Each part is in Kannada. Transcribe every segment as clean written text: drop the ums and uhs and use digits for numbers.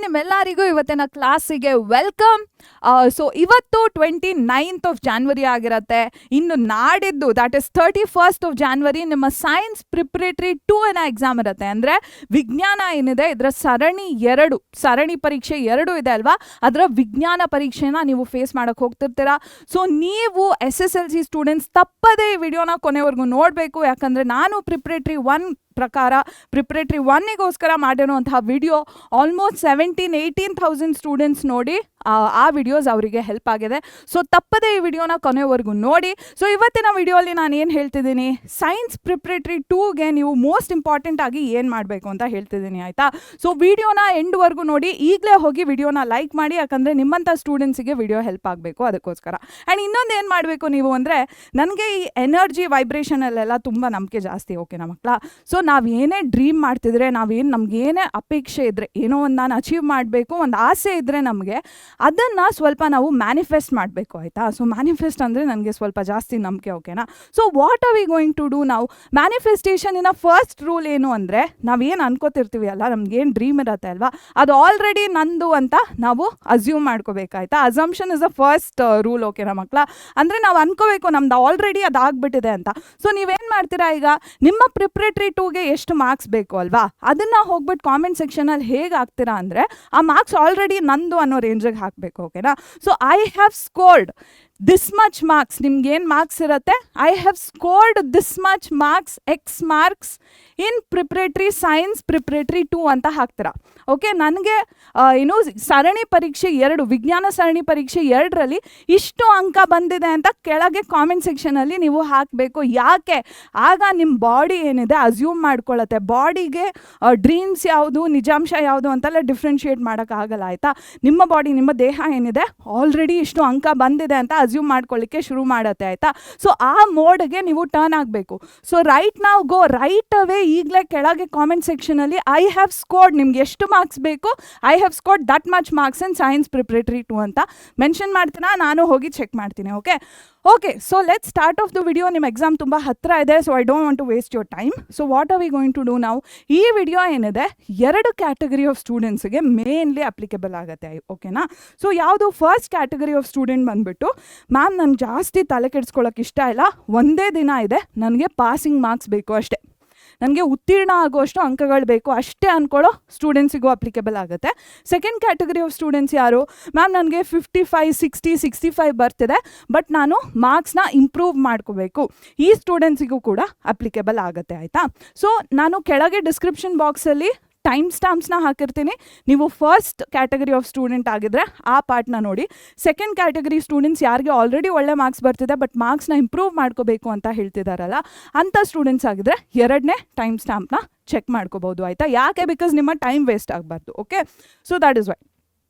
ನಿಮ್ಮೆಲ್ಲರಿಗೂ ಇವತ್ತಿನ ಕ್ಲಾಸಿಗೆ ವೆಲ್ಕಮ್. ಸೊ ಇವತ್ತು 29th of January ಆಗಿರುತ್ತೆ. ಇನ್ನು ನಾಡಿದ್ದು that is 31st of January ನಿಮ್ಮ ಸೈನ್ಸ್ ಪ್ರಿಪರೇಟರಿ 2 ಎಕ್ಸಾಮ್ ಇರುತ್ತೆ. ಅಂದರೆ ವಿಜ್ಞಾನ ಏನಿದೆ ಇದರ ಸರಣಿ ಪರೀಕ್ಷೆ 2 ಇದೆ ಅಲ್ವಾ, ಅದರ ವಿಜ್ಞಾನ ಪರೀಕ್ಷೆನ ನೀವು ಫೇಸ್ ಮಾಡಕ್ಕೆ ಹೋಗ್ತಿರ್ತೀರಾ. ಸೊ ನೀವು SSLC ಸ್ಟೂಡೆಂಟ್ಸ್ ತಪ್ಪದೇ ಈ ವಿಡಿಯೋನ ಕೊನೆವರೆಗೂ ನೋಡಬೇಕು. ಯಾಕಂದರೆ ನಾನು ಪ್ರಿಪರೇಟರಿ 1 ಪ್ರಕಾರ ಪ್ರಿಪರೇಟರಿ 1ಗೋಸ್ಕರ ಮಾಡಿರುವಂತಹ ವಿಡಿಯೋ ಆಲ್ಮೋಸ್ಟ್ 17,000-18,000 ಸ್ಟೂಡೆಂಟ್ಸ್ ನೋಡಿ ಆ ವಿಡಿಯೋಸ್ ಅವರಿಗೆ ಹೆಲ್ಪ್ ಆಗಿದೆ. ಸೊ ತಪ್ಪದೇ ಈ ವಿಡಿಯೋನ ಕೊನೆವರೆಗೂ ನೋಡಿ. ಸೊ ಇವತ್ತಿನ ವಿಡಿಯೋಲಿ ನಾನು ಏನು ಹೇಳ್ತಿದ್ದೀನಿ, ಸೈನ್ಸ್ ಪ್ರಿಪರೇಟರಿ 2ಗೆ ನೀವು ಮೋಸ್ಟ್ ಇಂಪಾರ್ಟೆಂಟ್ ಆಗಿ ಏನು ಮಾಡಬೇಕು ಅಂತ ಹೇಳ್ತಿದ್ದೀನಿ, ಆಯಿತಾ. ಸೊ ವಿಡಿಯೋನ ಎಂಡ್ವರೆಗೂ ನೋಡಿ. ಈಗಲೇ ಹೋಗಿ ವಿಡಿಯೋನ ಲೈಕ್ ಮಾಡಿ, ಯಾಕಂದರೆ ನಿಮ್ಮಂಥ ಸ್ಟೂಡೆಂಟ್ಸಿಗೆ ವಿಡಿಯೋ ಹೆಲ್ಪ್ ಆಗಬೇಕು ಅದಕ್ಕೋಸ್ಕರ. ಆ್ಯಂಡ್ ಇನ್ನೊಂದು ಏನು ಮಾಡಬೇಕು ನೀವು ಅಂದರೆ, ನನಗೆ ಈ ಎನರ್ಜಿ ವೈಬ್ರೇಷನಲ್ಲೆಲ್ಲ ತುಂಬ ನಂಬಿಕೆ ಜಾಸ್ತಿ, ಓಕೆನಾ ಮಕ್ಕಳ. ಸೊ ನಾವು ಏನೇ ಡ್ರೀಮ್ ಮಾಡ್ತಿದ್ರೆ, ನಮಗೇನೇ ಅಪೇಕ್ಷೆ ಇದ್ದರೆ, ಏನೋ ಒಂದು ನಾನು ಅಚೀವ್ ಮಾಡಬೇಕು, ಒಂದು ಆಸೆ ಇದ್ದರೆ ನಮಗೆ ಅದನ್ನು ಸ್ವಲ್ಪ ನಾವು ಮ್ಯಾನಿಫೆಸ್ಟ್ ಮಾಡಬೇಕು, ಆಯಿತಾ. ಸೊ ಮ್ಯಾನಿಫೆಸ್ಟ್ ಅಂದರೆ ನನಗೆ ಸ್ವಲ್ಪ ಜಾಸ್ತಿ ನಂಬಿಕೆ, ಓಕೆನಾ. So what are we going to do ನಾವು ಮ್ಯಾನಿಫೆಸ್ಟೇಷನಿನ ಫಸ್ಟ್ ರೂಲ್ ಏನು ಅಂದರೆ, ನಾವೇನು ಅನ್ಕೋತಿರ್ತೀವಿ ಅಲ್ಲ, ನಮಗೇನು ಡ್ರೀಮ್ ಇರುತ್ತೆ ಅಲ್ವಾ, ಅದು ಆಲ್ರೆಡಿ ನಂದು ಅಂತ ನಾವು ಅಸ್ಯೂಮ್ ಮಾಡ್ಕೋಬೇಕಾಯ್ತಾ. Assumption is a first rule, ಓಕೆನಾ ಮಕ್ಕಳ. ಅಂದರೆ ನಾವು ಅನ್ಕೋಬೇಕು ನಮ್ದು ಆಲ್ರೆಡಿ ಅದಾಗ್ಬಿಟ್ಟಿದೆ ಅಂತ. ಸೊ ನೀವೇನು ಮಾಡ್ತೀರಾ, ಈಗ ನಿಮ್ಮ ಪ್ರಿಪ್ರೇಟರಿ 2ಗೆ ಎಷ್ಟು ಮಾರ್ಕ್ಸ್ ಬೇಕು ಅಲ್ವಾ, ಅದನ್ನು ಹೋಗ್ಬಿಟ್ಟು ಕಾಮೆಂಟ್ ಸೆಕ್ಷನಲ್ಲಿ ಹೇಗೆ ಹಾಕ್ತೀರಾ ಅಂದರೆ, ಆ ಮಾರ್ಕ್ಸ್ ಆಲ್ರೆಡಿ ನಂದು ಅನ್ನೋ ರೇಂಜಿಗೆ ಹಾಕಬೇಕು, ಓಕೆನಾ. So I have scored this much marks, ನಿಮ್ಗೇನು ಮಾರ್ಕ್ಸ್ ಇರುತ್ತೆ, I have scored this much marks X marks in preparatory science preparatory 2 ಅಂತ ಹಾಕ್ತೀರಾ, ಓಕೆ. ನನಗೆ ಏನು ಸರಣಿ ಪರೀಕ್ಷೆ 2 ವಿಜ್ಞಾನ ಸರಣಿ ಪರೀಕ್ಷೆ 2ರಲ್ಲಿ ಇಷ್ಟು ಅಂಕ ಬಂದಿದೆ ಅಂತ ಕೆಳಗೆ ಕಾಮೆಂಟ್ ಸೆಕ್ಷನಲ್ಲಿ ನೀವು ಹಾಕಬೇಕು. ಯಾಕೆ, ಆಗ ನಿಮ್ಮ ಬಾಡಿ ಏನಿದೆ ಅಸ್ಯೂಮ್ ಮಾಡ್ಕೊಳ್ಳುತ್ತೆ. ಬಾಡಿಗೆ ಡ್ರೀಮ್ಸ್ ಯಾವುದು ನಿಜಾಂಶ ಯಾವುದು ಅಂತೆಲ್ಲ ಡಿಫ್ರೆನ್ಷಿಯೇಟ್ ಮಾಡೋಕ್ಕಾಗಲ್ಲ, ಆಯಿತಾ. ನಿಮ್ಮ ಬಾಡಿ, ನಿಮ್ಮ ದೇಹ ಏನಿದೆ ಆಲ್ರೆಡಿ ಇಷ್ಟು ಅಂಕ ಬಂದಿದೆ ಅಂತ ಅಸ್ಯೂಮ್ ಮಾಡ್ಕೊಳ್ಳಿಕ್ಕೆ ಶುರು ಮಾಡುತ್ತೆ, ಆಯಿತಾ. ಸೊ ಆ ಮೋಡ್ಗೆ ನೀವು ಟರ್ನ್ ಆಗಬೇಕು. ಸೊ ರೈಟ್ ನಾವು ಗೋ ರೈಟ್ ಅವೇ, ಈಗಲೇ ಕೆಳಗೆ ಕಾಮೆಂಟ್ ಸೆಕ್ಷನಲ್ಲಿ ಐ ಹ್ಯಾವ್ ಸ್ಕೋರ್ಡ್, ನಿಮ್ಗೆ ಎಷ್ಟು ಮಾರ್ಕ್ಸ್ ಬೇಕು, I have scored that much marks in science preparatory 2 ಅಂತ ಮೆನ್ಷನ್ ಮಾಡ್ತೀರಾ. ನಾನು ಹೋಗಿ ಚೆಕ್ ಮಾಡ್ತೀನಿ, okay. So let start of the video. ನಿಮ್ಮ ಎಕ್ಸಾಮ್ ತುಂಬ ಹತ್ತಿರ ಇದೆ, so I don't want to waste your time. So what are we going to do ನಾವು, ಈ ವಿಡಿಯೋ ಏನಿದೆ 2 ಕ್ಯಾಟಗರಿ ಆಫ್ ಸ್ಟೂಡೆಂಟ್ಸ್ಗೆ ಮೇನ್ಲಿ ಅಪ್ಲಿಕೇಬಲ್ ಆಗುತ್ತೆ, ಓಕೆನಾ. ಸೊ ಯಾವುದು ಫಸ್ಟ್ ಕ್ಯಾಟಗರಿ ಆಫ್ ಸ್ಟೂಡೆಂಟ್ ಬಂದುಬಿಟ್ಟು, ಮ್ಯಾಮ್ ನನಗೆ ಜಾಸ್ತಿ ತಲೆ ಕೆಡಿಸ್ಕೊಳ್ಳೋಕೆ ಇಷ್ಟ ಇಲ್ಲ, ಒಂದೇ ದಿನ ಇದೆ, ನನಗೆ ಪಾಸಿಂಗ್ ಮಾರ್ಕ್ಸ್ ಬೇಕು ಅಷ್ಟೇ, ನನಗೆ ಉತ್ತೀರ್ಣ ಆಗುವಷ್ಟು ಅಂಕಗಳು ಬೇಕು ಅಷ್ಟೇ ಅಂದ್ಕೊಳ್ಳೋ ಸ್ಟೂಡೆಂಟ್ಸಿಗೂ ಅಪ್ಲಿಕೇಬಲ್ ಆಗುತ್ತೆ. ಸೆಕೆಂಡ್ ಕ್ಯಾಟಗರಿ ಆಫ್ ಸ್ಟೂಡೆಂಟ್ಸ್ ಯಾರು, ಮ್ಯಾಮ್ ನನಗೆ 55, 60, 65 ಬರ್ತಿದೆ, ಬಟ್ ನಾನು ಮಾರ್ಕ್ಸ್ನ ಇಂಪ್ರೂವ್ ಮಾಡ್ಕೋಬೇಕು, ಈ ಸ್ಟೂಡೆಂಟ್ಸಿಗೂ ಕೂಡ ಅಪ್ಲಿಕೇಬಲ್ ಆಗುತ್ತೆ, ಆಯಿತಾ. ಸೊ ನಾನು ಕೆಳಗೆ ಡಿಸ್ಕ್ರಿಪ್ಷನ್ ಬಾಕ್ಸಲ್ಲಿ ಟೈಮ್ ಸ್ಟಾಂಪ್ಸ್ನ ಹಾಕಿರ್ತೀನಿ. ನೀವು ಫಸ್ಟ್ ಕ್ಯಾಟಗರಿ ಆಫ್ ಸ್ಟೂಡೆಂಟ್ ಆಗಿದ್ದರೆ ಆ ಪಾರ್ಟ್ನ ನೋಡಿ. ಸೆಕೆಂಡ್ ಕ್ಯಾಟಗರಿ ಸ್ಟೂಡೆಂಟ್ಸ್ ಯಾರಿಗೆ ಆಲ್ರೆಡಿ ಒಳ್ಳೆ ಮಾರ್ಕ್ಸ್ ಬರ್ತಿದೆ ಬಟ್ ಮಾರ್ಕ್ಸ್ನ ಇಂಪ್ರೂವ್ ಮಾಡ್ಕೋಬೇಕು ಅಂತ ಹೇಳ್ತಿದ್ದಾರಲ್ಲ, ಅಂಥ ಸ್ಟೂಡೆಂಟ್ಸ್ ಆಗಿದ್ದರೆ 2ನೇ ಟೈಮ್ ಸ್ಟಾಂಪ್ನ ಚೆಕ್ ಮಾಡ್ಕೋಬೋದು, ಆಯಿತಾ. ಯಾಕೆ, ಬಿಕಾಸ್ ನಿಮ್ಮ ಟೈಮ್ ವೇಸ್ಟ್ ಆಗಬಾರ್ದು, okay. So that is why.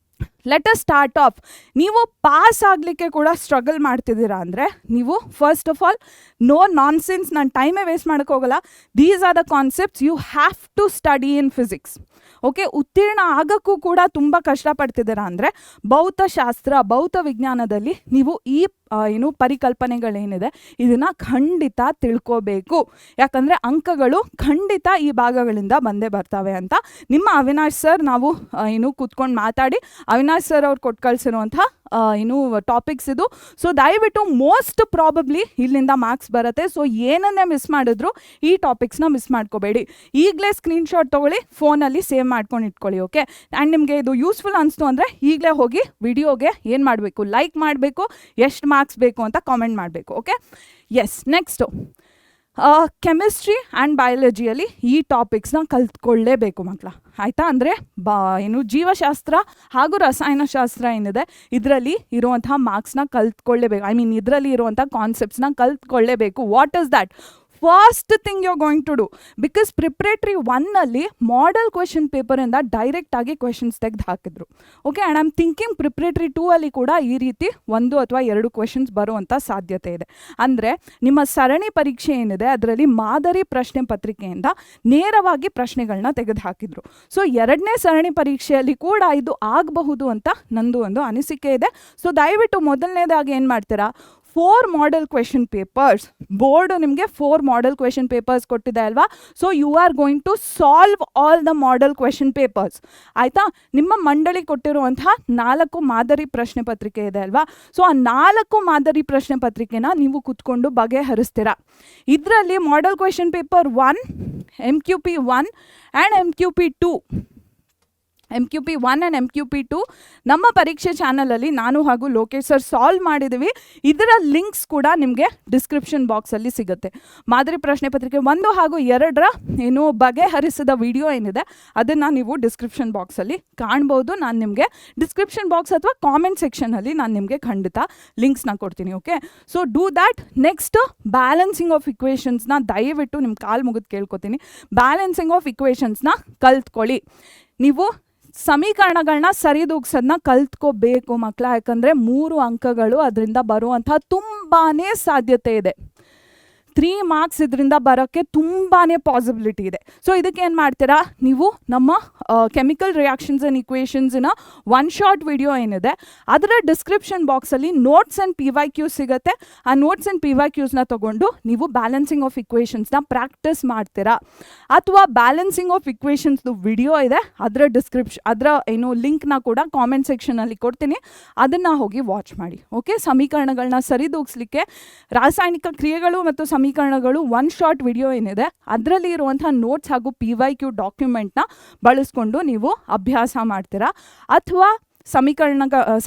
Let us start off. ನೀವು ಪಾಸ್ ಆಗಲಿಕ್ಕೆ ಕೂಡ ಸ್ಟ್ರಗಲ್ ಮಾಡ್ತಿದ್ದೀರಾ ಅಂದರೆ, ನೀವು first of all no nonsense, ನಾನು ಟೈಮೇ ವೇಸ್ಟ್ ಮಾಡೋಕ್ಕೆ ಹೋಗಲ್ಲ, these are the concepts you have to study in physics, okay. ಉತ್ತೀರ್ಣ ಆಗೋಕ್ಕೂ ಕೂಡ ತುಂಬ ಕಷ್ಟಪಡ್ತಿದ್ದೀರಾ ಅಂದರೆ, ಭೌತ ವಿಜ್ಞಾನದಲ್ಲಿ ನೀವು ಈ ಪರಿಕಲ್ಪನೆಗಳೇನಿದೆ ಇದನ್ನು ಖಂಡಿತ ತಿಳ್ಕೋಬೇಕು. ಯಾಕಂದರೆ ಅಂಕಗಳು ಖಂಡಿತ ಈ ಭಾಗಗಳಿಂದ ಬಂದೇ ಬರ್ತವೆ ಅಂತ ನಿಮ್ಮ ಅವಿನಾಶ್ ಸರ್ ನಾವು ಕೂತ್ಕೊಂಡು ಮಾತಾಡಿ ಅವಿನಾಶ್ ಸರ್ ಅವ್ರು ಕೊಟ್ಟು ಕಳಿಸಿರುವಂಥ ಟಾಪಿಕ್ಸ್ ಇದು. ಸೊ ದಯವಿಟ್ಟು ಮೋಸ್ಟ್ ಪ್ರಾಬಬ್ಲಿ ಇಲ್ಲಿಂದ ಮಾರ್ಕ್ಸ್ ಬರುತ್ತೆ. ಸೊ ಏನನ್ನೇ ಮಿಸ್ ಮಾಡಿದ್ರು ಈ ಟಾಪಿಕ್ಸ್ನ ಮಿಸ್ ಮಾಡ್ಕೋಬೇಡಿ. ಈಗಲೇ ಸ್ಕ್ರೀನ್ಶಾಟ್ ತೊಗೊಳ್ಳಿ, ಫೋನಲ್ಲಿ ಸೇವ್ ಮಾಡ್ಕೊಂಡು ಇಟ್ಕೊಳ್ಳಿ, ಓಕೆ. ಆ್ಯಂಡ್ ನಿಮಗೆ ಇದು ಯೂಸ್ಫುಲ್ ಅನಿಸ್ತು ಅಂದರೆ ಈಗಲೇ ಹೋಗಿ ವಿಡಿಯೋಗೆ ಏನು ಮಾಡಬೇಕು, ಲೈಕ್ ಮಾಡಬೇಕು, ಎಷ್ಟು ಮಾರ್ಕ್ಸ್ ಬೇಕು ಅಂತ ಕಾಮೆಂಟ್ ಮಾಡಬೇಕು, okay. Yes, next chemistry and ಬಯಾಲಜಿಯಲ್ಲಿ ಈ ಟಾಪಿಕ್ಸ್ನ ಕಲ್ತ್ಕೊಳ್ಳೇಬೇಕು ಮಕ್ಕಳ, ಆಯಿತಾ. ಅಂದರೆ ಜೀವಶಾಸ್ತ್ರ ಹಾಗೂ ರಸಾಯನಶಾಸ್ತ್ರ ಏನಿದೆ ಇದರಲ್ಲಿ ಇರುವಂತಹ ಮಾರ್ಕ್ಸ್ನ ಕಲ್ತ್ಕೊಳ್ಳೇಬೇಕು, ಇದರಲ್ಲಿ ಇರುವಂಥ ಕಾನ್ಸೆಪ್ಟ್ಸ್ನ ಕಲ್ತ್ಕೊಳ್ಳೇಬೇಕು. What is that first thing you are going to do, because preparatory 1ನಲ್ಲಿ ಮಾಡೆಲ್ ಕ್ವೆಶನ್ ಪೇಪರಿಂದ ಡೈರೆಕ್ಟಾಗಿ ಕ್ವೆಶನ್ಸ್ ತೆಗೆದು ಹಾಕಿದ್ರು, okay. And I am thinking preparatory 2ಅಲ್ಲಿ ಕೂಡ ಈ ರೀತಿ 1 ಅಥವಾ 2 ಕ್ವೆಶನ್ಸ್ ಬರುವಂಥ ಸಾಧ್ಯತೆ ಇದೆ. ಅಂದರೆ ನಿಮ್ಮ ಸರಣಿ ಪರೀಕ್ಷೆ ಏನಿದೆ ಅದರಲ್ಲಿ ಮಾದರಿ ಪ್ರಶ್ನೆ ಪತ್ರಿಕೆಯಿಂದ ನೇರವಾಗಿ ಪ್ರಶ್ನೆಗಳನ್ನ ತೆಗೆದು ಹಾಕಿದ್ರು. ಸೊ 2ನೇ ಸರಣಿ ಪರೀಕ್ಷೆಯಲ್ಲಿ ಕೂಡ ಇದು ಆಗಬಹುದು ಅಂತ ನಂದು ಒಂದು ಅನಿಸಿಕೆ ಇದೆ. ಸೊ ದಯವಿಟ್ಟು ಮೊದಲನೇದಾಗಿ ಏನು ಮಾಡ್ತೀರಾ, 4 ಮಾಡೆಲ್ ಕ್ವೆಶನ್ ಪೇಪರ್ಸ್. ಬೋರ್ಡ್ ನಿಮಗೆ 4 ಮಾಡೆಲ್ ಕ್ವೆಶನ್ ಪೇಪರ್ಸ್ ಕೊಟ್ಟಿದೆ ಅಲ್ವಾ. So you are going to solve all the model question papers. ಆಯಿತಾ, ನಿಮ್ಮ ಮಂಡಳಿ ಕೊಟ್ಟಿರುವಂತಹ 4 ಮಾದರಿ ಪ್ರಶ್ನೆ ಪತ್ರಿಕೆ ಇದೆ ಅಲ್ವಾ. ಸೊ ಆ 4 ಮಾದರಿ ಪ್ರಶ್ನೆ ಪತ್ರಿಕೆನ ನೀವು ಕೂತ್ಕೊಂಡು ಬಗೆಹರಿಸ್ತೀರಾ. ಇದರಲ್ಲಿ model question paper 1, MQP1 and MQP2 MQP1 and MQP2 ನಮ್ಮ ಪರೀಕ್ಷೆ ಚಾನಲಲ್ಲಿ ನಾನು ಹಾಗೂ ಲೋಕೇಶ್ ಸರ್ ಸಾಲ್ವ್ ಮಾಡಿದ್ದೀವಿ. ಇದರ ಲಿಂಕ್ಸ್ ಕೂಡ ನಿಮಗೆ ಡಿಸ್ಕ್ರಿಪ್ಷನ್ ಬಾಕ್ಸಲ್ಲಿ ಸಿಗುತ್ತೆ. ಮಾದರಿ ಪ್ರಶ್ನೆ ಪತ್ರಿಕೆ 1 ಹಾಗೂ 2ರ ಏನು ಬಗೆಹರಿಸಿದ ವಿಡಿಯೋ ಏನಿದೆ ಅದನ್ನು ನೀವು ಡಿಸ್ಕ್ರಿಪ್ಷನ್ ಬಾಕ್ಸಲ್ಲಿ ಕಾಣ್ಬೋದು. ನಾನು ನಿಮಗೆ ಡಿಸ್ಕ್ರಿಪ್ಷನ್ ಬಾಕ್ಸ್ ಅಥವಾ ಕಾಮೆಂಟ್ ಸೆಕ್ಷನಲ್ಲಿ ನಾನು ನಿಮಗೆ ಖಂಡಿತ ಲಿಂಕ್ಸ್ನ ಕೊಡ್ತೀನಿ. Okay, so do that. Next balancing of ಇಕ್ವೇಷನ್ಸ್ನ ದಯವಿಟ್ಟು ನಿಮ್ಮ ಕಾಲು ಮುಗಿದು ಕೇಳ್ಕೊತೀನಿ. ಬ್ಯಾಲೆನ್ಸಿಂಗ್ ಆಫ್ ಇಕ್ವೇಷನ್ಸ್ನ ಕಲ್ತ್ಕೊಳ್ಳಿ. ನೀವು ಸಮೀಕರಣಗಳನ್ನ ಸರಿದೂಗ್ಸೋದನ್ನ ಕಲ್ತ್ಕೋಬೇಕು ಮಕ್ಕಳ. ಯಾಕಂದರೆ 3 ಅಂಕಗಳು ಅದರಿಂದ ಬರುವಂಥ ತುಂಬಾ ಸಾಧ್ಯತೆ ಇದೆ. 3 ಮಾರ್ಕ್ಸ್ ಇದರಿಂದ ಬರೋಕ್ಕೆ ತುಂಬಾ ಪಾಸಿಬಿಲಿಟಿ ಇದೆ. ಸೊ ಇದಕ್ಕೆ ಏನು ಮಾಡ್ತೀರಾ, ನೀವು ನಮ್ಮ ಕೆಮಿಕಲ್ ರಿಯಾಕ್ಷನ್ಸ್ ಆ್ಯಂಡ್ ಇಕ್ವೇಷನ್ಸ್ನ 1 ಶಾರ್ಟ್ ವಿಡಿಯೋ ಏನಿದೆ ಅದರ ಡಿಸ್ಕ್ರಿಪ್ಷನ್ ಬಾಕ್ಸಲ್ಲಿ ನೋಟ್ಸ್ ಆ್ಯಂಡ್ PYQ ಸಿಗುತ್ತೆ. ಆ ನೋಟ್ಸ್ ಆ್ಯಂಡ್ PYQಸ್ನ ತೊಗೊಂಡು ನೀವು ಬ್ಯಾಲೆನ್ಸಿಂಗ್ ಆಫ್ ಇಕ್ವೇಷನ್ಸ್ನ ಪ್ರಾಕ್ಟೀಸ್ ಮಾಡ್ತೀರಾ. ಅಥವಾ ಬ್ಯಾಲೆನ್ಸಿಂಗ್ ಆಫ್ ಇಕ್ವೇಷನ್ಸ್ದು ವಿಡಿಯೋ ಇದೆ, ಅದರ ಏನು ಲಿಂಕ್ನ ಕೂಡ ಕಾಮೆಂಟ್ ಸೆಕ್ಷನಲ್ಲಿ ಕೊಡ್ತೀನಿ, ಅದನ್ನು ಹೋಗಿ ವಾಚ್ ಮಾಡಿ. ಓಕೆ, ಸಮೀಕರಣಗಳನ್ನ ಸರಿದೂಗಿಸ್ಲಿಕ್ಕೆ ರಾಸಾಯನಿಕ ಕ್ರಿಯೆಗಳು ಮತ್ತು ಸಮೀಕರಣಗಳು 1 ಶಾರ್ಟ್ ವಿಡಿಯೋ ಏನಿದೆ ಅದರಲ್ಲಿ ಇರುವಂಥ ನೋಟ್ಸ್ ಹಾಗೂ PYQ ಡಾಕ್ಯುಮೆಂಟ್ನ ಬಳಸ್ಕೊಂಡು ನೀವು ಅಭ್ಯಾಸ ಮಾಡ್ತೀರಾ. ಅಥವಾ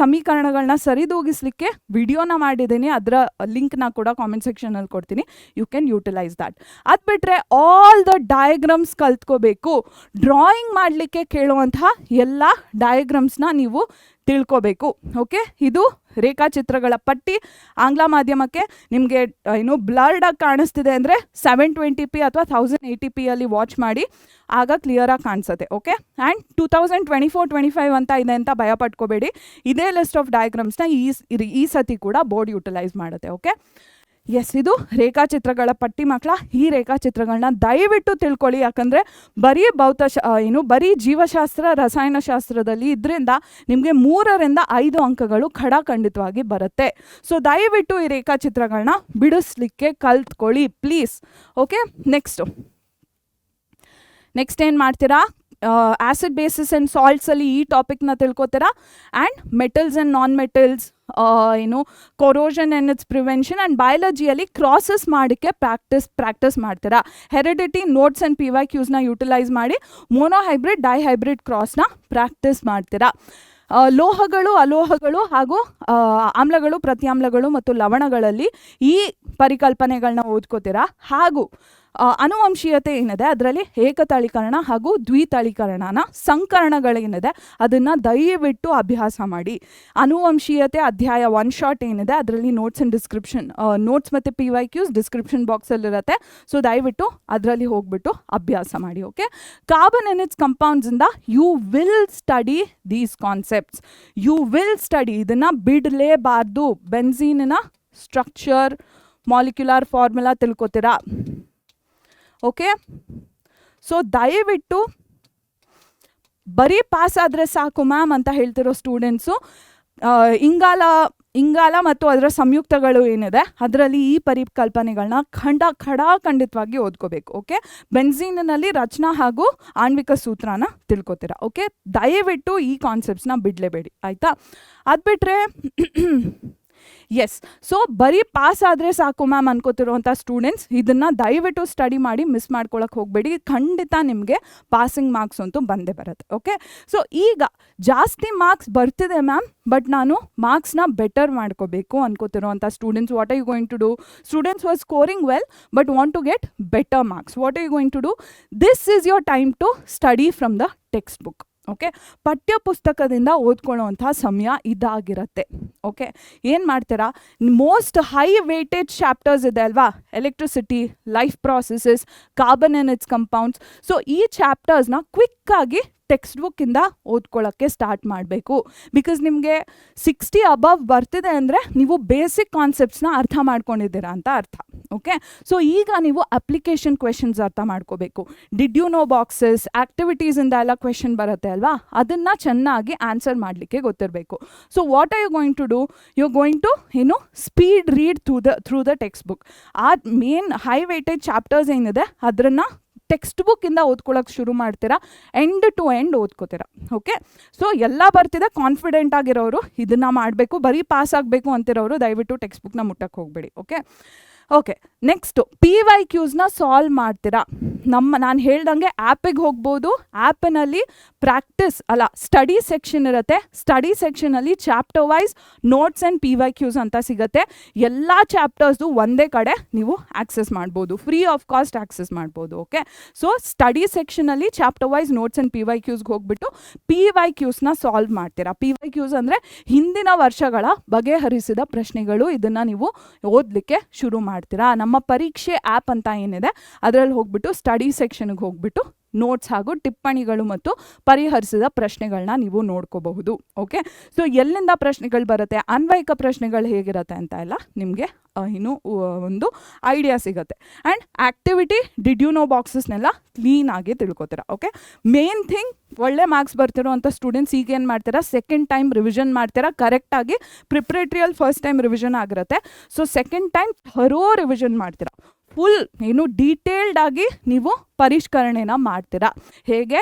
ಸಮೀಕರಣಗಳನ್ನ ಸರಿದೂಗಿಸ್ಲಿಕ್ಕೆ ವಿಡಿಯೋನ ಮಾಡಿದ್ದೀನಿ, ಅದರ ಲಿಂಕ್ನ ಕೂಡ ಕಾಮೆಂಟ್ ಸೆಕ್ಷನಲ್ಲಿ ಕೊಡ್ತೀನಿ. You can utilise that. ಅದು ಬಿಟ್ಟರೆ ಆಲ್ ದ ಡಯಾಗ್ರಾಮ್ಸ್ ಕಲ್ತ್ಕೋಬೇಕು. ಡ್ರಾಯಿಂಗ್ ಮಾಡಲಿಕ್ಕೆ ಕೇಳುವಂತಹ ಎಲ್ಲ ಡಯಾಗ್ರಾಮ್ಸ್ನ ನೀವು ತಿಳ್ಕೋಬೇಕು. ಓಕೆ, ಇದು ರೇಖಾಚಿತ್ರಗಳ ಪಟ್ಟಿ. ಆಂಗ್ಲ ಮಾಧ್ಯಮಕ್ಕೆ ನಿಮಗೆ ಏನು ಬ್ಲರ್ಡಾಗಿ ಕಾಣಿಸ್ತಿದೆ ಅಂದರೆ 720p ಅಥವಾ 1080pಯಲ್ಲಿ ವಾಚ್ ಮಾಡಿ, ಆಗ ಕ್ಲಿಯರಾಗಿ ಕಾಣಿಸುತ್ತೆ. ಓಕೆ, ಆ್ಯಂಡ್ 2024-25 ಅಂತ ಇದೆ ಅಂತ ಭಯ ಪಟ್ಕೋಬೇಡಿ. ಇದೇ ಲಿಸ್ಟ್ ಆಫ್ ಡಯಾಗ್ರಾಮ್ಸ್ನ ಈ ಸತಿ ಕೂಡ ಬೋರ್ಡ್ ಯೂಟಿಲೈಸ್ ಮಾಡುತ್ತೆ. ಓಕೆ, ಎಸ್, ಇದು ರೇಖಾಚಿತ್ರಗಳ ಪಟ್ಟಿ ಮಕ್ಕಳ. ಈ ರೇಖಾಚಿತ್ರಗಳನ್ನ ದಯವಿಟ್ಟು ತಿಳ್ಕೊಳ್ಳಿ. ಯಾಕಂದರೆ ಬರೀ ಜೀವಶಾಸ್ತ್ರ, ರಸಾಯನಶಾಸ್ತ್ರದಲ್ಲಿ ಇದರಿಂದ ನಿಮಗೆ 3ರಿಂದ 5 ಅಂಕಗಳು ಖಂಡಿತವಾಗಿ ಬರುತ್ತೆ. ಸೊ ದಯವಿಟ್ಟು ಈ ರೇಖಾಚಿತ್ರಗಳನ್ನ ಬಿಡಿಸ್ಲಿಕ್ಕೆ ಕಲ್ತ್ಕೊಳ್ಳಿ ಪ್ಲೀಸ್. ಓಕೆ, ನೆಕ್ಸ್ಟ್ ಏನು ಮಾಡ್ತೀರಾ, ಆ್ಯಸಿಡ್ ಬೇಸಿಸ್ ಆ್ಯಂಡ್ ಸಾಲ್ಟ್ಸಲ್ಲಿ ಈ ಟಾಪಿಕ್ನ ತಿಳ್ಕೊತೀರಾ. And metals and non metals, corrosion and its prevention, and ಬಯಾಲಜಿಯಲ್ಲಿ ಕ್ರಾಸಸ್ ಮಾಡೋಕ್ಕೆ ಪ್ರಾಕ್ಟೀಸ್ ಮಾಡ್ತೀರಾ. ಹೆರಿಡಿಟಿ, ನೋಟ್ಸ್ ಆ್ಯಂಡ್ PYQಸ್ನ ಯೂಟಿಲೈಸ್ ಮಾಡಿ ಮೋನೋಹೈಬ್ರಿಡ್, ಡೈಹೈಬ್ರಿಡ್ ಕ್ರಾಸ್ನ ಪ್ರಾಕ್ಟೀಸ್ ಮಾಡ್ತೀರಾ. ಲೋಹಗಳು, ಅಲೋಹಗಳು ಹಾಗೂ ಆಮ್ಲಗಳು, ಪ್ರತಿಆಮ್ಲಗಳು ಮತ್ತು ಲವಣಗಳಲ್ಲಿ ಈ ಪರಿಕಲ್ಪನೆಗಳನ್ನ ಓದ್ಕೋತೀರಾ. ಹಾಗೂ ಅನುವಂಶೀಯತೆ ಏನಿದೆ ಅದರಲ್ಲಿ ಏಕತಳೀಕರಣ ಹಾಗೂ ದ್ವಿತಳೀಕರಣನ ಸಂಕರಣಗಳೇನಿದೆ ಅದನ್ನು ದಯವಿಟ್ಟು ಅಭ್ಯಾಸ ಮಾಡಿ. ಅನುವಂಶೀಯತೆ ಅಧ್ಯಾಯ 1 ಶಾರ್ಟ್ ಏನಿದೆ ಅದರಲ್ಲಿ ನೋಟ್ಸ್ ಮತ್ತು PYQs ಡಿಸ್ಕ್ರಿಪ್ಷನ್ ಬಾಕ್ಸಲ್ಲಿರುತ್ತೆ. ಸೊ ದಯವಿಟ್ಟು ಅದರಲ್ಲಿ ಹೋಗ್ಬಿಟ್ಟು ಅಭ್ಯಾಸ ಮಾಡಿ. ಓಕೆ, ಕಾರ್ಬನ್ ಆ್ಯಂಡ್ ಇಟ್ಸ್ ಕಂಪೌಂಡ್ಸಿಂದ you will study these concepts. ಇದನ್ನು ಬಿಡಲೇಬಾರ್ದು. ಬೆನ್ಝೀನಿನ ಸ್ಟ್ರಕ್ಚರ್, ಮಾಲಿಕ್ಯುಲರ್ ಫಾರ್ಮುಲಾ ತಿಳ್ಕೊತೀರಾ. ಓಕೆ, ಸೊ ದಯವಿಟ್ಟು ಬರೀ ಪಾಸ್ ಆದರೆ ಸಾಕು ಮ್ಯಾಮ್ ಅಂತ ಹೇಳ್ತಿರೋ ಸ್ಟೂಡೆಂಟ್ಸು ಇಂಗಾಲ ಮತ್ತು ಅದರ ಸಂಯುಕ್ತಗಳು ಏನಿದೆ ಅದರಲ್ಲಿ ಈ ಪರಿಕಲ್ಪನೆಗಳನ್ನ ಖಂಡಿತವಾಗಿ ಓದ್ಕೋಬೇಕು. ಓಕೆ, ಬೆನ್ಝೀನಿನಲ್ಲಿ ರಚನಾ ಹಾಗೂ ಆಣ್ವಿಕ ಸೂತ್ರನ ತಿಳ್ಕೊತೀರಾ. ಓಕೆ, ದಯವಿಟ್ಟು ಈ ಕಾನ್ಸೆಪ್ಟ್ಸ್ನ ಬಿಡಲೇಬೇಡಿ ಆಯಿತಾ. ಅದು ಬಿಟ್ಟರೆ ಎಸ್, ಸೊ ಬರೀ ಪಾಸ್ ಆದರೆ ಸಾಕು ಮ್ಯಾಮ್ ಅನ್ಕೋತಿರುವಂಥ ಸ್ಟೂಡೆಂಟ್ಸ್ ಇದನ್ನು ದಯವಿಟ್ಟು ಸ್ಟಡಿ ಮಾಡಿ ಮಿಸ್ ಮಾಡ್ಕೊಳಕ್ಕೆ ಹೋಗಬೇಡಿ. ಖಂಡಿತ ನಿಮಗೆ ಪಾಸಿಂಗ್ ಮಾರ್ಕ್ಸ್ ಅಂತೂ ಬಂದೇ ಬರುತ್ತೆ. ಓಕೆ, ಸೊ ಈಗ ಜಾಸ್ತಿ ಮಾರ್ಕ್ಸ್ ಬರ್ತಿದೆ ಮ್ಯಾಮ್, ಬಟ್ ನಾನು ಮಾರ್ಕ್ಸ್ನ ಬೆಟರ್ ಮಾಡ್ಕೋಬೇಕು ಅನ್ಕೋತಿರುವಂಥ students, what are you going to do? Students was scoring well but want to get better marks. What are you going to do? This is your time to study from the text book. Okay, ಪಠ್ಯ ಪುಸ್ತಕದಿಂದ ಓದ್ಕೊಳ್ಳುವಂಥ ಸಮಯ ಇದಾಗಿರುತ್ತೆ. ಓಕೆ, ಏನು ಮಾಡ್ತೀರಾ, ಮೋಸ್ಟ್ ಹೈ ವೇಟೇಜ್ ಚಾಪ್ಟರ್ಸ್ ಇದೆ ಅಲ್ವಾ, electricity, life processes, carbon and it's compounds. So ಈ ಚಾಪ್ಟರ್ಸ್ನ ಕ್ವಿಕ್ಕಾಗಿ ಟೆಕ್ಸ್ಟ್ ಬುಕ್ಕಿಂದ ಓದ್ಕೊಳ್ಳೋಕ್ಕೆ ಸ್ಟಾರ್ಟ್ ಮಾಡಬೇಕು. ಬಿಕಾಸ್ ನಿಮಗೆ 60 ಅಬವ್ ಬರ್ತಿದೆ ಅಂದರೆ ನೀವು ಬೇಸಿಕ್ ಕಾನ್ಸೆಪ್ಟ್ಸ್ನ ಅರ್ಥ ಮಾಡ್ಕೊಂಡಿದ್ದೀರಾ ಅಂತ ಅರ್ಥ. ಓಕೆ, ಸೊ ಈಗ ನೀವು ಅಪ್ಲಿಕೇಶನ್ ಕ್ವೆಶನ್ಸ್ ಅರ್ಥ ಮಾಡ್ಕೋಬೇಕು. ಡಿಡ್ ಯು ನೋ ಬಾಕ್ಸಸ್, ಆ್ಯಕ್ಟಿವಿಟೀಸಿಂದ ಎಲ್ಲ ಕ್ವೆಶನ್ ಬರುತ್ತೆ ಅಲ್ವಾ, ಅದನ್ನು ಚೆನ್ನಾಗಿ ಆನ್ಸರ್ ಮಾಡಲಿಕ್ಕೆ ಗೊತ್ತಿರಬೇಕು. So what are you going to do, you going to speed read through the text book. ಆ ಮೇನ್ ಹೈ ವೇಟೇಜ್ ಚಾಪ್ಟರ್ಸ್ ಏನಿದೆ ಅದನ್ನು ಟೆಕ್ಸ್ಟ್ ಬುಕ್ಕಿಂದ ಓದ್ಕೊಳ್ಳೋಕೆ ಶುರು ಮಾಡ್ತೀರಾ, ಎಂಡ್ ಟು ಎಂಡ್ ಓದ್ಕೋತೀರಾ. ಓಕೆ, ಸೊ ಎಲ್ಲ ಬರ್ತಿದೆ, ಕಾನ್ಫಿಡೆಂಟ್ ಆಗಿರೋರು ಇದನ್ನು ಮಾಡಬೇಕು. ಬರೀ ಪಾಸ್ ಆಗಬೇಕು ಅಂತಿರೋರು ದಯವಿಟ್ಟು ಟೆಕ್ಸ್ಟ್ ಬುಕ್ನ ಮುಟ್ಟಕ್ಕೆ ಹೋಗಬೇಡಿ. ಓಕೆ, ನೆಕ್ಸ್ಟು PYQsನ ಸಾಲ್ವ್ ಮಾಡ್ತೀರಾ. ನಾನು ಹೇಳ್ದಂಗೆ ಆ್ಯಪಿಗೆ ಹೋಗ್ಬೋದು. ಆ್ಯಪಿನಲ್ಲಿ ಸ್ಟಡಿ ಸೆಕ್ಷನ್ ಇರುತ್ತೆ. ಸ್ಟಡಿ ಸೆಕ್ಷನಲ್ಲಿ chapter wise notes and PYQs ಅಂತ ಸಿಗುತ್ತೆ. ಎಲ್ಲ ಚಾಪ್ಟರ್ಸ್ದು ಒಂದೇ ಕಡೆ ನೀವು ಆಕ್ಸೆಸ್ ಮಾಡ್ಬೋದು, ಫ್ರೀ ಆಫ್ ಕಾಸ್ಟ್ ಆಕ್ಸೆಸ್ ಮಾಡ್ಬೋದು. ಓಕೆ, ಸೊ ಸ್ಟಡಿ ಸೆಕ್ಷನಲ್ಲಿ ಚಾಪ್ಟರ್ ವೈಸ್ ನೋಟ್ಸ್ ಆ್ಯಂಡ್ PYQsಗೆ ಹೋಗ್ಬಿಟ್ಟು PYQsನ ಸಾಲ್ವ್ ಮಾಡ್ತೀರಾ. PYQs ಅಂದರೆ ಹಿಂದಿನ ವರ್ಷಗಳ ಬಗೆಹರಿಸಿದ ಪ್ರಶ್ನೆಗಳು. ಇದನ್ನು ನೀವು ಓದಲಿಕ್ಕೆ ಶುರು ಮಾಡ್ತೀರಾ. ನಮ್ಮ ಪರೀಕ್ಷೆ ಆ್ಯಪ್ ಅಂತ ಏನಿದೆ ಅದರಲ್ಲಿ ಹೋಗ್ಬಿಟ್ಟು ಸ್ಟಡಿ ಸೆಕ್ಷನ್ಗೆ ಹೋಗ್ಬಿಟ್ಟು ನೋಟ್ಸ್ ಹಾಗೂ ಟಿಪ್ಪಣಿಗಳು ಮತ್ತು ಪರಿಹರಿಸಿದ ಪ್ರಶ್ನೆಗಳನ್ನ ನೀವು ನೋಡ್ಕೋಬಹುದು. ಓಕೆ, ಸೊ ಎಲ್ಲಿಂದ ಪ್ರಶ್ನೆಗಳು ಬರುತ್ತೆ, ಅನ್ವಯಿಕ ಪ್ರಶ್ನೆಗಳು ಹೇಗಿರುತ್ತೆ ಅಂತ ಎಲ್ಲ ನಿಮಗೆ ಇನ್ನೂ ಒಂದು ಐಡಿಯಾ ಸಿಗುತ್ತೆ. And activity did you know ಬಾಕ್ಸಸ್ನೆಲ್ಲ ಕ್ಲೀನಾಗಿ ತಿಳ್ಕೊತೀರಾ. ಓಕೆ, ಮೇನ್ ಥಿಂಗ್ ಒಳ್ಳೆ ಮಾರ್ಕ್ಸ್ ಬರ್ತಿರೋ ಅಂಥ ಸ್ಟೂಡೆಂಟ್ಸ್ ಈಗ ಏನು ಮಾಡ್ತೀರಾ, ಸೆಕೆಂಡ್ ಟೈಮ್ ರಿವಿಷನ್ ಮಾಡ್ತೀರಾ. ಕರೆಕ್ಟಾಗಿ ಪ್ರಿಪ್ರೇಟ್ರಿಯಲ್ಲಿ ಫಸ್ಟ್ ಟೈಮ್ ರಿವಿಷನ್ ಆಗಿರುತ್ತೆ. So second time thorough revision ಮಾಡ್ತೀರಾ. ಫುಲ್ ಡೀಟೇಲ್ಡ್ ಆಗಿ ನೀವು ಪರಿಷ್ಕರಣೆನ ಮಾಡ್ತೀರಾ, ಹೇಗೆ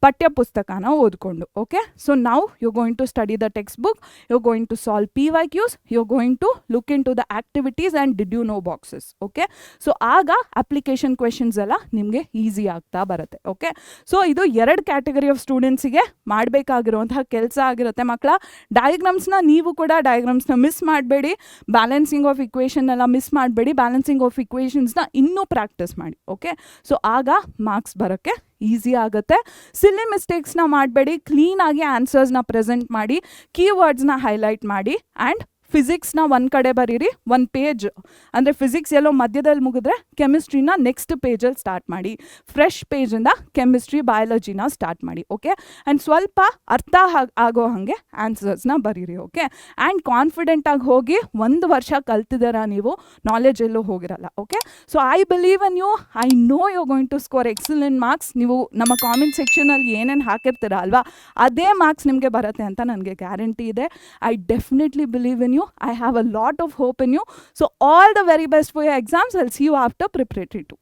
ಪಠ್ಯ ಪುಸ್ತಕನ ಓದ್ಕೊಂಡು. ಓಕೆ, ಸೊ ನಾವು you going to study the text book, you going to solve PYQs, you going to look into the activities and did you know boxes. Okay, so ಆಗ ಅಪ್ಲಿಕೇಶನ್ ಕ್ವೆಶನ್ಸ್ ಎಲ್ಲ ನಿಮಗೆ ಈಸಿ ಆಗ್ತಾ ಬರುತ್ತೆ. ಓಕೆ, ಸೊ ಇದು 2 ಕ್ಯಾಟಗರಿ ಆಫ್ ಸ್ಟೂಡೆಂಟ್ಸಿಗೆ ಮಾಡಬೇಕಾಗಿರುವಂತಹ ಕೆಲಸ ಆಗಿರುತ್ತೆ ಮಕ್ಕಳ. ಡಯಾಗ್ರಾಮ್ಸ್ನ ನೀವು ಕೂಡ ಡಯಾಗ್ರಾಮ್ಸ್ನ ಮಿಸ್ ಮಾಡಬೇಡಿ. ಬ್ಯಾಲೆನ್ಸಿಂಗ್ ಆಫ್ ಇಕ್ವೇಷನ್ ಎಲ್ಲ ಮಿಸ್ ಮಾಡಬೇಡಿ. ಬ್ಯಾಲೆನ್ಸಿಂಗ್ ಆಫ್ ಇಕ್ವೇಷನ್ಸ್ನ ಇನ್ನೂ ಪ್ರಾಕ್ಟೀಸ್ ಮಾಡಿ. ಓಕೆ, ಸೊ ಆಗ ಮಾರ್ಕ್ಸ್ ಬರೋಕ್ಕೆ ಈಸಿ ಆಗುತ್ತೆ. ಸಿಲ್ಲಿ ಮಿಸ್ಟೇಕ್ಸ್ನ ಮಾಡಬೇಡಿ. ಕ್ಲೀನಾಗಿ ಆನ್ಸರ್ಸ್ನ ಪ್ರೆಸೆಂಟ್ ಮಾಡಿ, ಕೀವರ್ಡ್ಸ್ನ ಹೈಲೈಟ್ ಮಾಡಿ. ಆ್ಯಂಡ್ ಫಿಸಿಕ್ಸ್ನ ಒಂದು ಕಡೆ ಬರೀರಿ, ಒಂದು ಪೇಜ್ ಅಂದರೆ ಫಿಸಿಕ್ಸ್ ಎಲ್ಲೋ ಮಧ್ಯದಲ್ಲಿ ಮುಗಿದ್ರೆ ಕೆಮಿಸ್ಟ್ರಿನ ನೆಕ್ಸ್ಟ್ ಪೇಜಲ್ಲಿ ಸ್ಟಾರ್ಟ್ ಮಾಡಿ. ಫ್ರೆಶ್ ಪೇಜಿಂದ ಕೆಮಿಸ್ಟ್ರಿ ಬಯಾಲಜಿನ ಸ್ಟಾರ್ಟ್ ಮಾಡಿ. ಓಕೆ, ಆ್ಯಂಡ್ ಸ್ವಲ್ಪ ಅರ್ಥ ಆಗೋ ಹಾಗೆ ಆನ್ಸರ್ಸ್ನ ಬರೀರಿ. ಓಕೆ, ಆ್ಯಂಡ್ ಕಾನ್ಫಿಡೆಂಟಾಗಿ ಹೋಗಿ 1 ವರ್ಷ ಕಲ್ತಿದ್ದೀರಾ ನೀವು, ನಾಲೆಜ್ ಎಲ್ಲೂ ಹೋಗಿರಲ್ಲ. Okay, so I believe in you, I know you going to score excellent marks. ನೀವು ನಮ್ಮ ಕಾಮೆಂಟ್ ಸೆಕ್ಷನಲ್ಲಿ ಏನೇನು ಹಾಕಿರ್ತೀರ ಅಲ್ವಾ, ಅದೇ ಮಾರ್ಕ್ಸ್ ನಿಮಗೆ ಬರುತ್ತೆ ಅಂತ ನನಗೆ ಗ್ಯಾರಂಟಿ ಇದೆ. I definitely believe in you. I have a lot of hope in you. So all the very best for your exams. I'll see you after preparatory 2.